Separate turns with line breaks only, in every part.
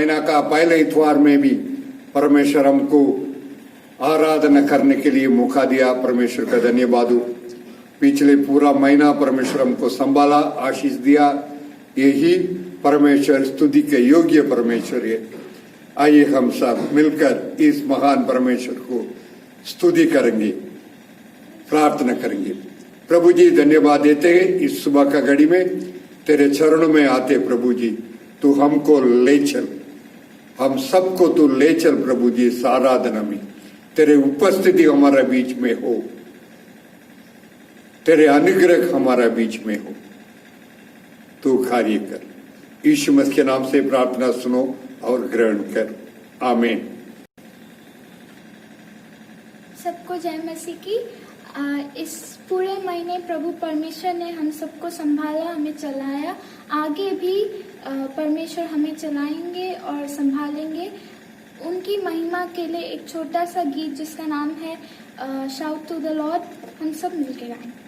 महीना का पहले इतवार में भी परमेश्वर हमको आराधना करने के लिए मौका दिया। परमेश्वर का धन्यवाद हो। पिछले पूरा महीना परमेश्वर हमको संभाला, आशीष दिया। यही परमेश्वर स्तुति के योग्य परमेश्वर है। आइए हम सब मिलकर इस महान परमेश्वर को स्तुति करेंगे, प्रार्थना करेंगे। प्रभु जी धन्यवाद देते हैं इस सुबह का घड़ी में तेरे चरणों में आते। प्रभु जी तू हमको ले चल, हम सबको तू ले चल प्रभु जी। इस आराधना में तेरे उपस्थिति हमारे बीच में हो, तेरे अनुग्रह हमारा बीच में हो, तू कार्य कर। यीशु मसीह के नाम से प्रार्थना सुनो और ग्रहण कर। आमीन।
सबको जय मसीह की। इस पूरे महीने प्रभु परमेश्वर ने हम सबको संभाला, हमें चलाया। आगे भी परमेश्वर हमें चलाएंगे और संभालेंगे। उनकी महिमा के लिए एक छोटा सा गीत जिसका नाम है शाउट टू द लॉर्ड, हम सब मिलकर गाएंगे।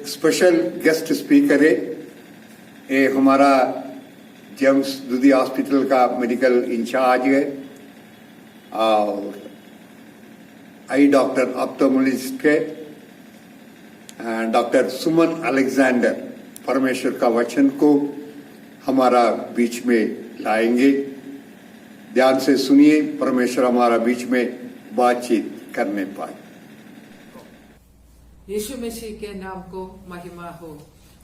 स्पेशल गेस्ट स्पीकर है ये हमारा जेम्स दूधी हॉस्पिटल का मेडिकल इंचार्ज है और आई डॉक्टर ऑप्थेल्मोलॉजिस्ट है डॉक्टर सुमन अलेक्जेंडर। परमेश्वर का वचन को हमारा बीच में लाएंगे। ध्यान से सुनिए, परमेश्वर हमारा बीच में बातचीत करने पाए।
यीशु मसीह के नाम को महिमा हो।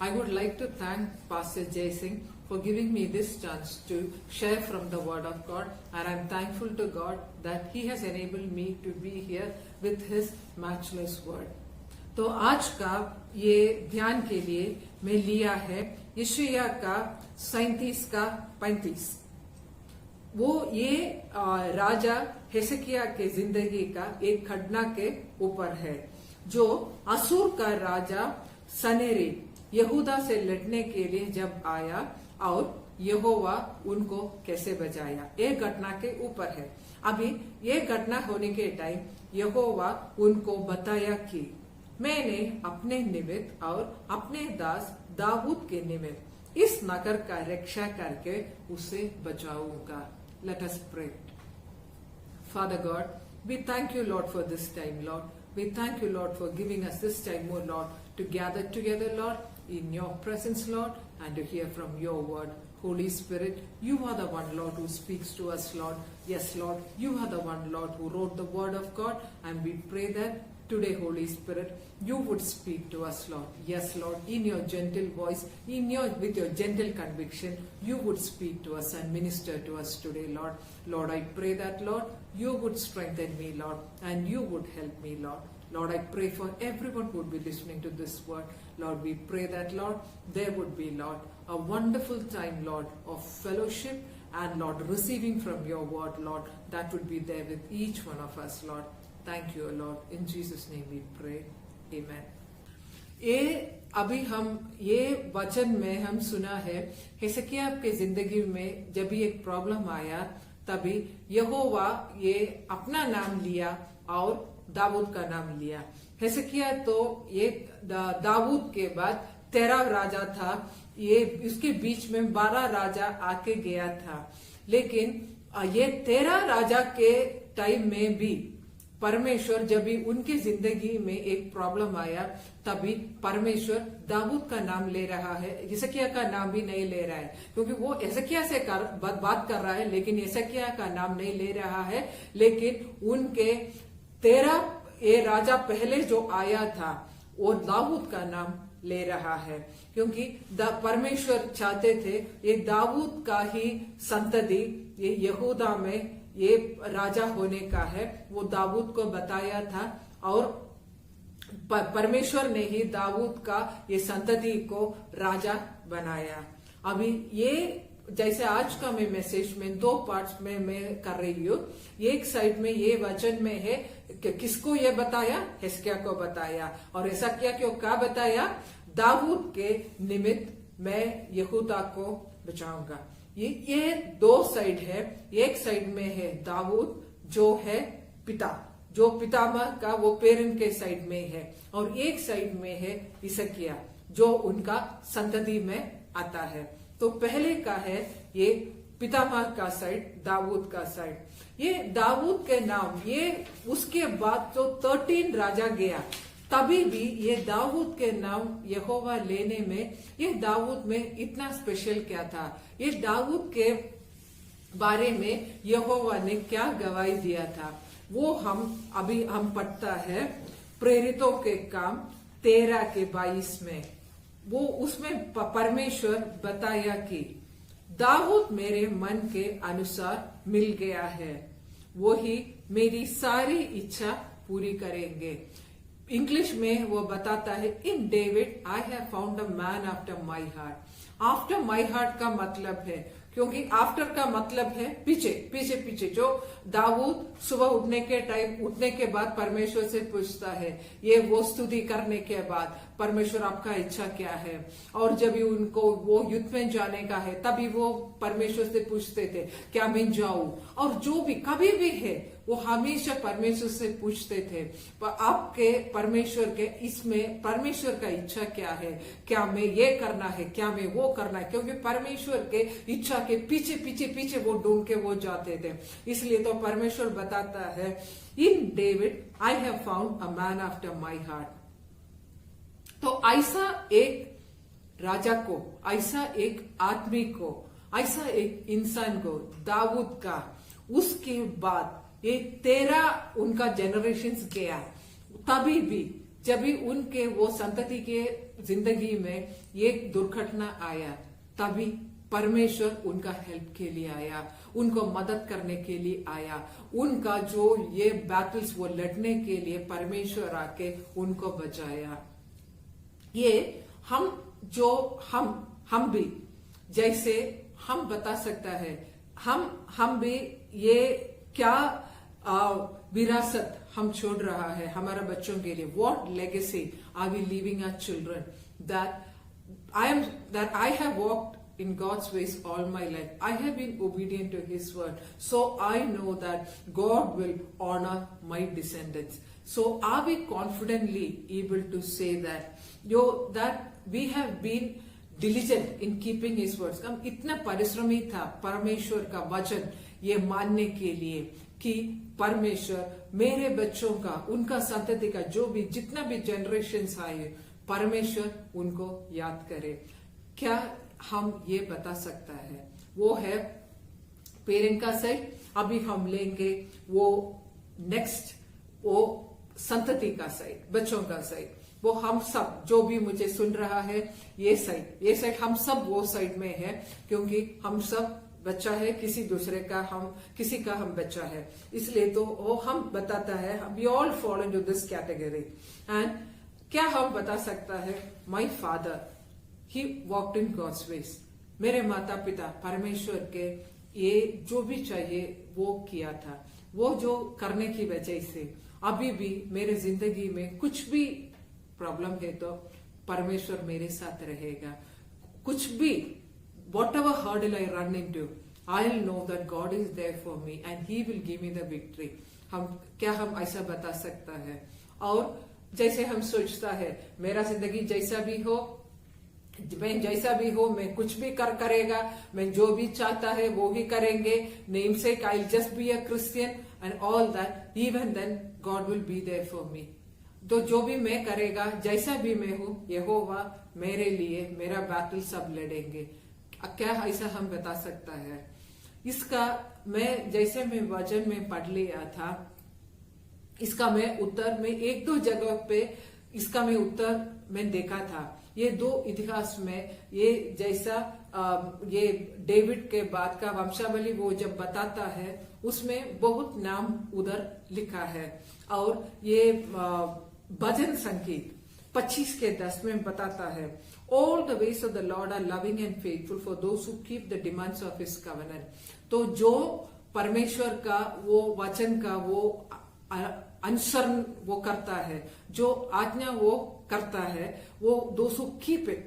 I would like to thank Pastor Jay Singh for giving me this chance to share from the Word of God, and I'm thankful to God that He has enabled me to be here with His matchless Word. तो आज का ये ध्यान के लिए मैं लिया है यशायाह का 37 का 35। वो ये राजा हिजकिय्याह के जिंदगी का एक घटना के ऊपर है। जो असुर का राजा सनेरिब यहूदा से लड़ने के लिए जब आया और यहोवा उनको कैसे बचाया, ये घटना के ऊपर है। अभी ये घटना होने के टाइम यहोवा उनको बताया कि मैंने अपने निमित्त और अपने दास दाऊद के निमित्त इस नगर का रक्षा करके उसे बचाऊंगा। Let us pray. Father God, we thank you, Lord, for this time, Lord. We thank you, Lord, for giving us this time, oh Lord, to gather together, Lord, in your presence, Lord, and to hear from your word. Holy Spirit, you are the one, Lord, who speaks to us, Lord. Yes, Lord, you are the one, Lord, who wrote the word of God, and we pray that today, Holy Spirit, you would speak to us, Lord. Yes, Lord, in your gentle voice, with your gentle conviction, you would speak to us and minister to us today, Lord. Lord, I pray that, Lord, you would strengthen me, Lord, and you would help me, Lord. Lord, I pray for everyone who would be listening to this word. Lord, we pray that, Lord, there would be, Lord, a wonderful time, Lord, of fellowship and, Lord, receiving from your word, Lord, that would be there with each one of us, Lord. Thank you, Lord. In Jesus' name we pray. Amen. अभी हम ये वचन में हम सुना है हिजकिय्याह के जिंदगी में जब भी एक प्रॉब्लम आया तभी यहोवा ये अपना नाम लिया और दाऊद का नाम लिया। हिजकिय्याह तो ये दाऊद के बाद 13 राजा था, ये इसके बीच में 12 राजा आके गया था, लेकिन ये 13 राजा के टाइम में भी परमेश्वर जब भी उनकी जिंदगी में एक प्रॉब्लम आया तभी परमेश्वर दाऊद का नाम ले रहा है, हिजकिय्याह का नाम भी नहीं ले रहा है, क्योंकि वो हिजकिय्याह से बात कर रहा है लेकिन हिजकिय्याह का नाम नहीं ले रहा है, लेकिन उनके 13 ये राजा पहले जो आया था वो दाऊद का नाम ले रहा है, क्योंकि परमेश्वर चाहते थे ये दाऊद का ही संतति ये यहूदा में ये राजा होने का है। वो दाऊद को बताया था और परमेश्वर ने ही दाऊद का ये संतति को राजा बनाया। अभी ये जैसे आज का मैं मैसेज में 2 पार्ट्स में मैं कर रही हूँ। एक साइड में ये वचन में है कि किसको ये बताया, हिजकिय्याह को बताया, और हिजकिय्याह को क्या बताया, दाऊद के निमित्त मैं यहूदा को बचाऊंगा। ये 2 साइड है। एक साइड में है दाऊद जो है पिता, जो पितामह का वो पेरेंट के साइड में है, और एक साइड में है हिजकिय्याह जो उनका संतति में आता है। तो पहले का है ये पितामह का साइड, दाऊद का साइड। ये दाऊद के नाम ये उसके बाद जो 13 राजा गया तभी भी ये दाऊद के नाम यहोवा लेने में ये दाऊद में इतना स्पेशल क्या था, ये दाऊद के बारे में यहोवा ने क्या गवाही दिया था, वो हम पढ़ता है प्रेरितों के काम 13 के 22 में। वो उसमें परमेश्वर बताया कि दाऊद मेरे मन के अनुसार मिल गया है, वो ही मेरी सारी इच्छा पूरी करेंगे। इंग्लिश में वो बताता है in David I have found a man after my heart. After my heart का मतलब है, क्योंकि आफ्टर का मतलब है पीछे पीछे पीछे। जो दाऊद सुबह उठने के बाद परमेश्वर से पूछता है, ये वो स्तुति करने के बाद परमेश्वर आपका इच्छा क्या है, और जब उनको वो युद्ध में जाने का है तभी वो परमेश्वर से पूछते थे क्या मैं जाऊं, और जो भी कभी भी है वो हमेशा परमेश्वर से पूछते थे आपके परमेश्वर के इसमें परमेश्वर का इच्छा क्या है, क्या मैं ये करना है, क्या मैं वो करना है, क्योंकि परमेश्वर के इच्छा के पीछे पीछे पीछे वो ढूंढ के वो जाते थे। इसलिए तो परमेश्वर बताता है in David I have found a man after my heart. तो ऐसा एक राजा को, ऐसा एक आदमी को, ऐसा एक इंसान को दाऊद का, उसके बाद ये 13 उनका जनरेशंस गया, तभी भी जब भी उनके वो संतति के जिंदगी में ये दुर्घटना आया तभी परमेश्वर उनका हेल्प के लिए आया, उनको मदद करने के लिए आया, उनका जो ये बैटल्स वो लड़ने के लिए परमेश्वर आके उनको बचाया। ये हम भी जैसे हम बता सकता है हम भी ये क्या विरासत हम छोड़ रहा है हमारे बच्चों के लिए, what legacy are we leaving our children, that I have walked in God's ways all my life. I have been obedient to His word. So I know that God will honor my descendants. So are we confidently able to say that we have been diligent in keeping His words? हम इतना परिश्रमी था परमेश्वर का वचन ये मानने के लिए कि परमेश्वर मेरे बच्चों का, उनका संतति का, जो भी जितना भी जनरेशन्स आए, परमेश्वर उनको याद करे। क्या हम ये बता सकता है? वो है पेरेंट का साइड, अभी हम लेंगे वो नेक्स्ट, वो संतति का साइड, बच्चों का साइड। वो हम सब जो भी मुझे सुन रहा है, ये साइड हम सब वो साइड में है, क्योंकि हम सब बच्चा है किसी दूसरे का, किसी का हम बच्चा है, इसलिए तो वो हम बताता है, we all follow into this category. And क्या हम बता सकता है? My father he walked in God's ways. मेरे माता पिता परमेश्वर के ये जो भी चाहिए वो किया था। वो जो करने की वजह से अभी भी मेरे जिंदगी में कुछ भी प्रॉब्लम है तो परमेश्वर मेरे साथ रहेगा। कुछ भी whatever hurdle I run into, I'll know that God is there for me and He will give me the victory. हम ऐसा बता सकता है? और जैसे हम सोचता है मेरा जिंदगी जैसा भी हो, मैं कुछ भी करेगा, मैं जो भी चाहता है वो ही करेंगे, नेम से I'll just be a Christian and all that, even then God will be there for me. तो जो भी मैं करेगा, जैसा भी मैं हूँ, यहोवा मेरे लिए मेरा बैटल सब लड़ेंगे। क्या ऐसा हम बता सकता है? इसका मैं वचन में पढ़ लिया था, इसका मैं उत्तर में एक दो जगह पे इसका मैं उत्तर मैं देखा था। ये दो इतिहास में ये जैसा ये डेविड के बाद का वंशावली वो जब बताता है, उसमें बहुत नाम उधर लिखा है। और ये भजन संगीत 25:10 में बताता है, All the ways of the Lord are loving and faithful for those who keep the demands of His covenant. तो जो परमेश्वर का वो वचन का वो अनुसरण वो करता है, जो आज्ञा वो करता है, वो those who keep it,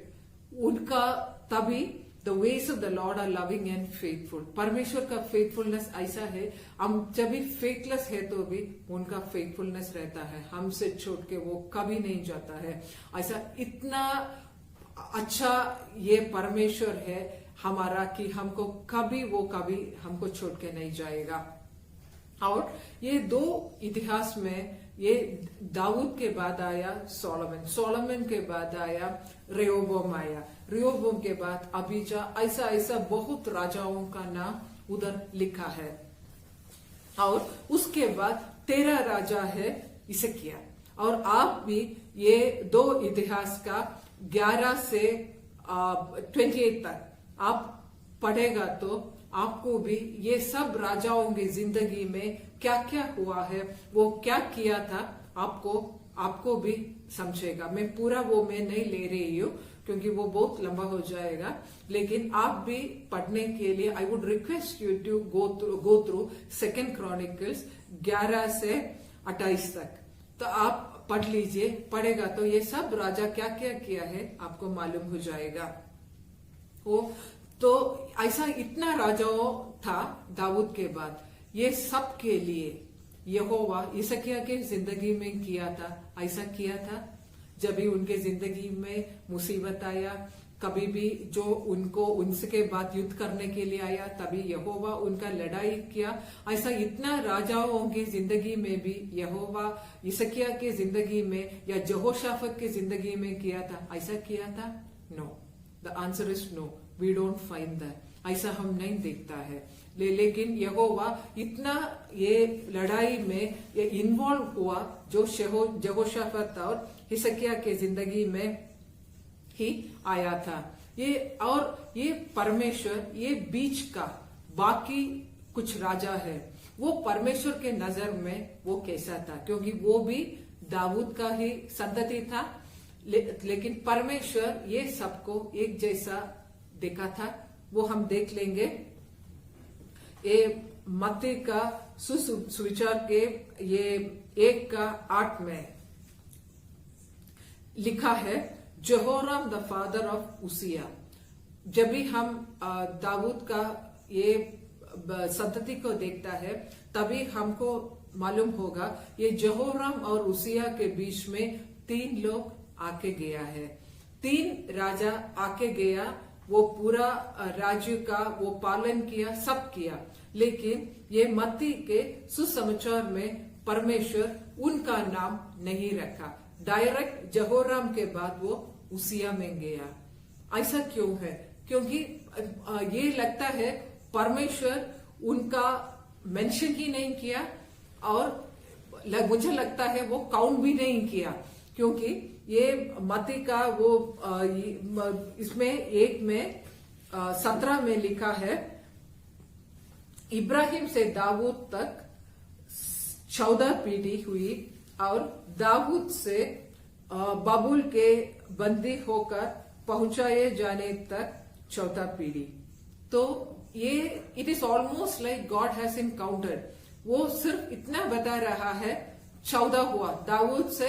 उनका तभी the ways of the Lord are loving and faithful. परमेश्वर का फेथफुलनेस ऐसा है, हम जब भी फेथलेस है तो भी उनका फेथफुलनेस रहता है, हमसे छोड़ के वो कभी नहीं जाता है। ऐसा इतना अच्छा ये परमेश्वर है हमारा कि हमको कभी हमको छोड़ के नहीं जाएगा। और ये दो इतिहास में ये दाऊद के बाद आया सोलोमन के बाद आया रेहोबोम आया, रेहोबोम के बाद अबीजा, ऐसा बहुत राजाओं का नाम उधर लिखा है। और उसके बाद 13 राजा है हिजकिय्याह। और आप भी ये दो इतिहास का 11 से 28 तक आप पढ़ेगा तो आपको भी ये सब राजाओं की जिंदगी में क्या क्या हुआ है, वो क्या किया था, आपको भी समझेगा। मैं पूरा वो मैं नहीं ले रही हूँ क्योंकि वो बहुत लंबा हो जाएगा, लेकिन आप भी पढ़ने के लिए I would request you to go through 2 Chronicles 11 से 28 तक। तो आप पढ़ लीजिए, पढ़ेगा तो ये सब राजा क्या क्या किया है आपको मालूम हो जाएगा। वो तो ऐसा इतना राजाओं था दाऊद के बाद, ये सब के लिए यहोवा हिजकिय्याह के जिंदगी में किया था, ऐसा किया था। जब भी उनके जिंदगी में मुसीबत आया, कभी भी जो उनके बाद युद्ध करने के लिए आया, तभी यहोवा उनका लड़ाई किया। ऐसा इतना राजाओं की जिंदगी में भी यहोवा हिजकिय्याह के जिंदगी में या यहोशाफात के जिंदगी में किया था, ऐसा किया था? No, the answer is no, we don't find that. ऐसा हम नहीं देखता है। लेकिन यहोवा इतना ये लड़ाई में ये इन्वॉल्व हुआ जो यहोशाफात और हिजकिय्याह के जिंदगी में ही आया था। ये परमेश्वर ये बीच का बाकी कुछ राजा है, वो परमेश्वर के नजर में वो कैसा था, क्योंकि वो भी दाऊद का ही संतति था, लेकिन परमेश्वर ये सबको एक जैसा देखा था। वो हम देख लेंगे। ये मत्ती का सुविचार के ये 1:8 में लिखा है, जेहोराम द फादर ऑफ उसिया। जब भी हम दाऊद का ये संतति को देखता है तभी हमको मालूम होगा ये जेहोराम और उसिया के बीच में 3 लोग आके गया है। 3 राजा आके गया, वो पूरा राज्य का वो पालन किया, सब किया, लेकिन ये मत्ती के सुसमाचार में परमेश्वर उनका नाम नहीं रखा। डायरेक्ट जेहोराम के बाद वो उसिया में गया। ऐसा क्यों है? क्योंकि ये लगता है परमेश्वर उनका मेंशन ही नहीं किया और मुझे लगता है वो काउंट भी नहीं किया, क्योंकि ये मत्ती का वो इसमें 1 में 17 में लिखा है, इब्राहिम से दाऊद तक 14 पीढ़ी हुई और दाऊद से बाबुल के बंदी होकर पहुंचाए जाने तक 4 पीढ़ी। तो ये it is almost like God has encountered. वो सिर्फ इतना बता रहा है 14 हुआ दाऊद से,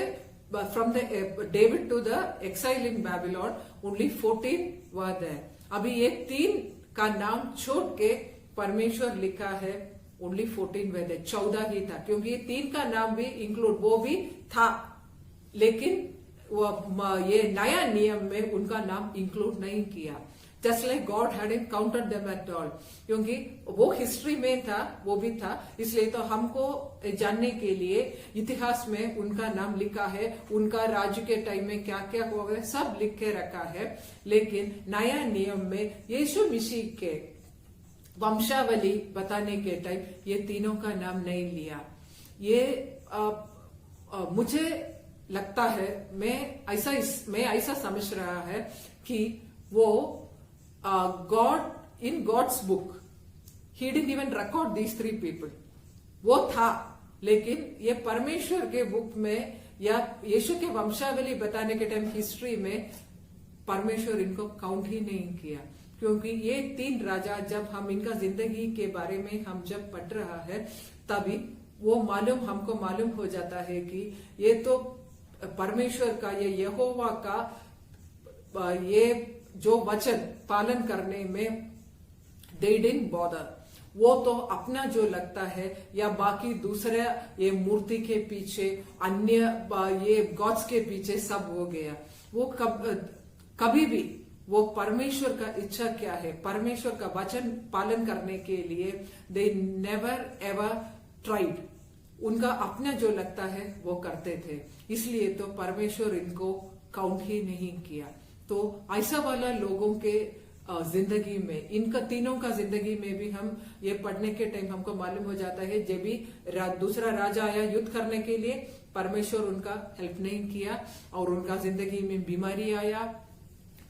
from the David to the exile in Babylon only 14 were there. अभी ये 3 का नाम छोड़ के परमेश्वर लिखा है ओनली 14 वर देयर, 14 ही था, क्योंकि ये 3 का नाम भी इंक्लूड वो भी था, लेकिन ये नया नियम में उनका नाम इंक्लूड नहीं किया। Just like God hadn't counted them at all, क्योंकि वो हिस्ट्री में था, वो भी था, इसलिए तो हमको जानने के लिए इतिहास में उनका नाम लिखा है, उनका राज्य के टाइम में क्या क्या हुआ है सब लिख के रखा है। लेकिन नया नियम में यीशु मसीह के वंशावली बताने के टाइम ये तीनों का नाम नहीं लिया। ये मुझे लगता है, मैं ऐसा समझ रहा है कि वो God in God's book he didn't even record these 3 people. वो था, लेकिन ये परमेश्वर के बुक में या यीशु के वंशावली बताने के टाइम हिस्ट्री में परमेश्वर इनको काउंट ही नहीं किया, क्योंकि ये 3 राजा जब हम इनका जिंदगी के बारे में हम जब पढ़ रहा है तभी वो हमको मालूम हो जाता है कि ये तो परमेश्वर का, ये यहोवा का ये जो वचन पालन करने में दे डिडंट बॉदर। वो तो अपना जो लगता है या बाकी दूसरे ये मूर्ति के पीछे, अन्य ये गॉड्स के पीछे सब हो गया। वो कभी भी वो परमेश्वर का इच्छा क्या है, परमेश्वर का वचन पालन करने के लिए दे नेवर एवर ट्राइड। उनका अपना जो लगता है वो करते थे, इसलिए तो परमेश्वर इनको काउंट ही नहीं किया। तो ऐसा वाला लोगों के जिंदगी में, इनका तीनों का जिंदगी में भी हम ये पढ़ने के टाइम हमको मालूम हो जाता है, जब भी दूसरा राजा आया युद्ध करने के लिए परमेश्वर उनका हेल्प नहीं किया और उनका जिंदगी में बीमारी आया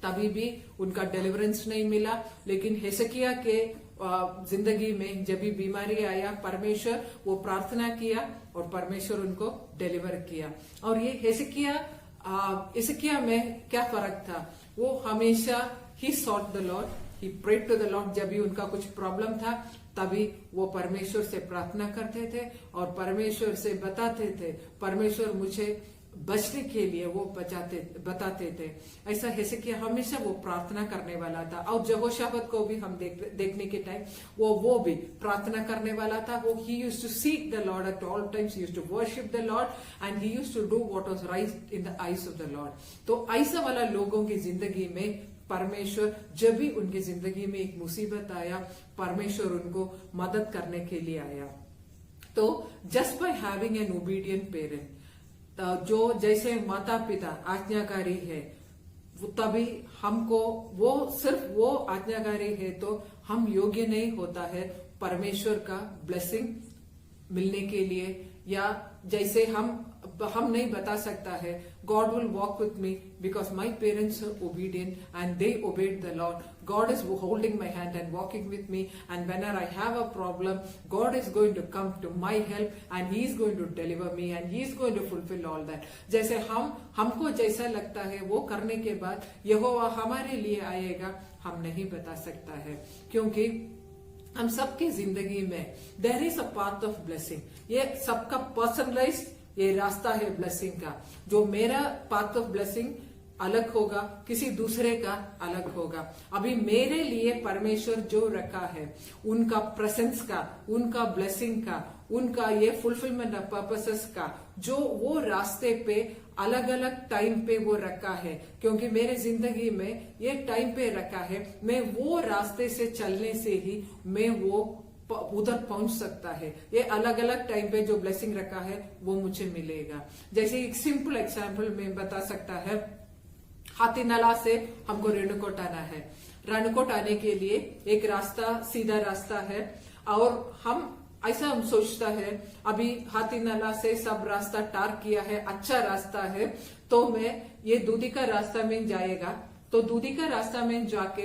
तभी भी उनका डिलीवरेंस नहीं मिला। लेकिन हेसेकिया के जिंदगी में जब भी बीमारी आया परमेश्वर वो प्रार्थना किया और परमेश्वर उनको डिलीवर किया। और ये हेसेकिया में क्या फर्क था, वो हमेशा ही sought the lord, he prayed to the lord. जब भी उनका कुछ प्रॉब्लम था तभी वो परमेश्वर से प्रार्थना करते थे और परमेश्वर से बताते थे, परमेश्वर मुझे बचने के लिए वो बताते थे। ऐसा हेसेकिया हमेशा वो प्रार्थना करने वाला था। और यहोशाफात को भी हम देखने के टाइम वो भी प्रार्थना करने वाला था। वो he used to seek the Lord at all times, he used to worship the Lord and he used to do what was right in the eyes of the Lord. तो ऐसा वाला लोगों की जिंदगी में परमेश्वर जब भी उनकी जिंदगी में एक मुसीबत आया, परमेश्वर उनको मदद करने के लिए आया। तो just by having an obedient parent, जो जैसे माता पिता आज्ञाकारी है, तभी हमको वो सिर्फ वो आज्ञाकारी है तो हम योग्य नहीं होता है परमेश्वर का ब्लेसिंग मिलने के लिए। या जैसे हम नहीं बता सकता है God will walk with me because my parents are obedient and they obeyed the Lord. God is holding my hand and walking with me, and whenever I have a problem, God is going to come to my help and He is going to deliver me and He is going to fulfill all that. जैसे हमको जैसा लगता है वो करने के बाद यहोवा हमारे लिए आएगा, हम नहीं बता सकता है, क्योंकि हम सबके जिंदगी में there is a path of blessing. ये सबका पर्सनलाइज्ड ये रास्ता है ब्लेसिंग का। जो मेरा पाथ ऑफ ब्लेसिंग अलग होगा, किसी दूसरे का अलग होगा। अभी मेरे लिए परमेश्वर जो रखा है, उनका प्रेजेंस का, उनका ब्लेसिंग का, उनका ये फुलफिलमेंट ऑफ पर्पसेस का, जो वो रास्ते पे अलग अलग टाइम पे वो रखा है, क्योंकि मेरे जिंदगी में ये टाइम पे रखा है। मैं वो रास्ते से चलने से ही मैं वो उधर पहुंच सकता है। ये अलग अलग टाइम पे जो ब्लेसिंग रखा है वो मुझे मिलेगा। जैसे एक सिंपल एग्जाम्पल में बता सकता है, हाथीनाला से हमको रेणुकोट आना है। रेणुकोट आने के लिए एक रास्ता, सीधा रास्ता है, और हम सोचता है अभी हाथीनाला से सब रास्ता टार किया है, अच्छा रास्ता है, तो मैं ये दूधी का रास्ता में जाएगा, तो दूधी का रास्ता में जाके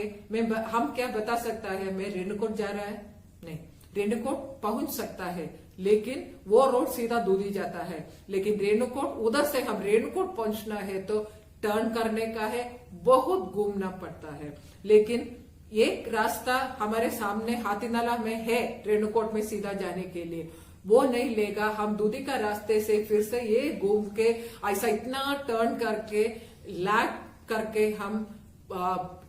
हम क्या बता सकता है, मैं रेणुकोट जा रहा है? नहीं, रेणुकोट पहुंच सकता है, लेकिन वो रोड सीधा दूधी जाता है। लेकिन रेणुकोट, उधर से हम रेणुकोट पहुंचना है तो टर्न करने का है, बहुत घूमना पड़ता है। लेकिन एक रास्ता हमारे सामने हाथीनाला में है, रेणुकोट में सीधा जाने के लिए, वो नहीं लेगा। हम दूधी का रास्ते से फिर से ये घूम के ऐसा इतना टर्न करके लैग करके हम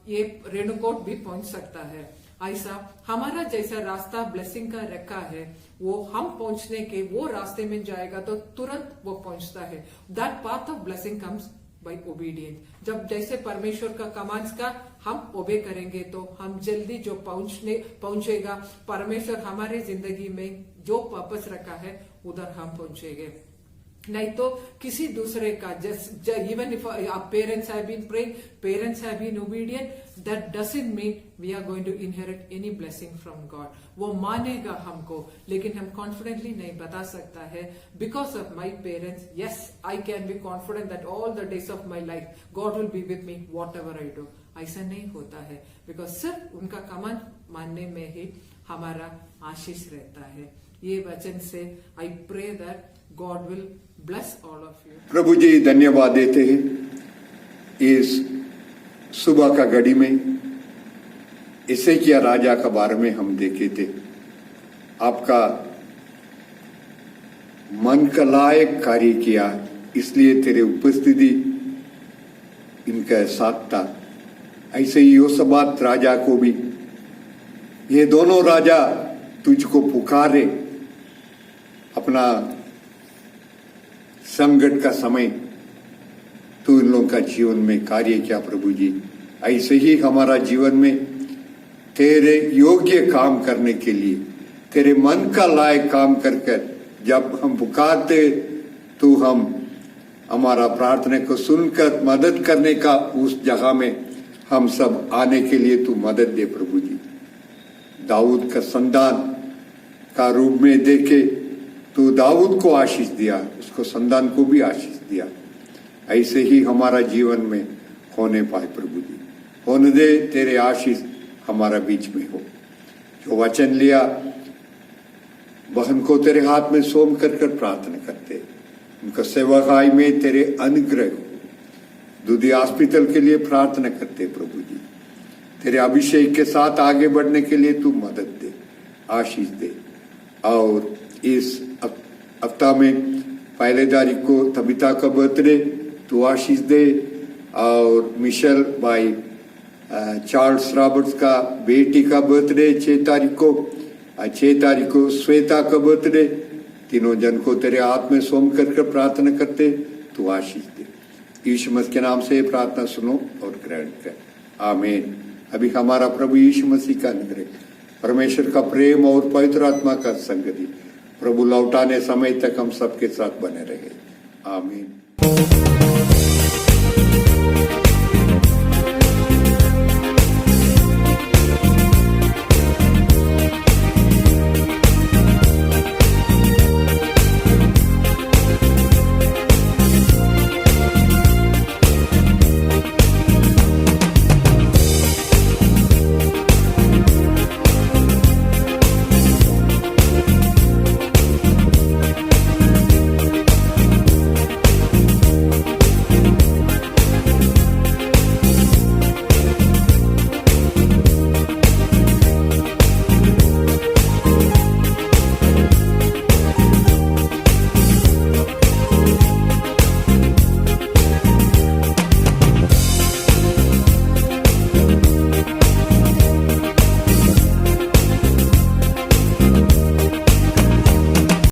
ये रेणुकोट भी पहुंच सकता है। ऐसा हमारा जैसा रास्ता ब्लेसिंग का रखा है, वो हम पहुंचने के वो रास्ते में जाएगा तो तुरंत वो पहुंचता है। That path of blessing comes by obedience. जब जैसे परमेश्वर का कमांड्स का हम ओबे करेंगे तो हम जल्दी जो पहुंचेगा, परमेश्वर हमारे जिंदगी में जो पर्पस रखा है उधर हम पहुंचेंगे। नहीं तो किसी दूसरे का, even if parents have been praying, parents have been obedient, that doesn't mean we are going to inherit any blessing from God. वो मानेगा हमको, लेकिन हम कॉन्फिडेंटली नहीं बता सकता है, because of my parents, yes I can be confident that all the days of my life God will be with me what ever I do. ऐसा नहीं होता है, बिकॉज सिर्फ उनका कमांड मानने में ही हमारा आशीष रहता है। ये वचन से I pray that God will bless all of you.
प्रभु जी धन्यवाद देते हैं इस सुबह का घड़ी में। इसे किया राजा का बारे में हम देखे थे, आपका मन का लायक कार्य किया, इसलिए तेरे उपस्थिति इनका साथ था। ऐसे ही योसबात राजा को भी, ये दोनों राजा तुझको पुकारे, अपना संकट का समय तू इन लोगों का जीवन में कार्य किया प्रभु जी। ऐसे ही हमारा जीवन में तेरे योग्य काम करने के लिए, तेरे मन का लायक काम कर कर जब हम पुकारते, तू हमारा प्रार्थना को सुनकर मदद करने का उस जगह में हम सब आने के लिए तू मदद दे प्रभु जी। दाऊद का संतान का रूप में देखे तू दाऊद को आशीष दिया, उसको संतान को भी आशीष दिया। ऐसे ही हमारा जीवन में होने पाए प्रभु जी, होने दे, तेरे आशीष हमारा बीच में हो। जो वचन लिया बहन को तेरे हाथ में सौंप कर प्रार्थना करते, उनका सेवकाई में तेरे अनुग्रह हो। दूधी हॉस्पिटल के लिए प्रार्थना करते प्रभु जी, तेरे अभिषेक के साथ आगे बढ़ने के लिए तू मदद दे, आशीष दे। और इस हफ्ता में पहले तारीख को तबिता का बर्थडे, तू आशीष दे। और मिशेल भाई चार्ल्स रॉबर्ट्स का बेटी का बर्थडे 6 तारीख को, 6 तारीख को श्वेता का बर्थडे। तीनों जन को तेरे हाथ में सौंप कर प्रार्थना करते, तू आशीष दे। यीशु मसीह के नाम से प्रार्थना सुनो और ग्रहण कर, आमीन। अभी हमारा प्रभु यीशु मसीह का अनुग्रह, परमेश्वर का प्रेम और पवित्र आत्मा का संगति प्रभु लौटाने समय तक हम सबके साथ बने रहे, आमीन।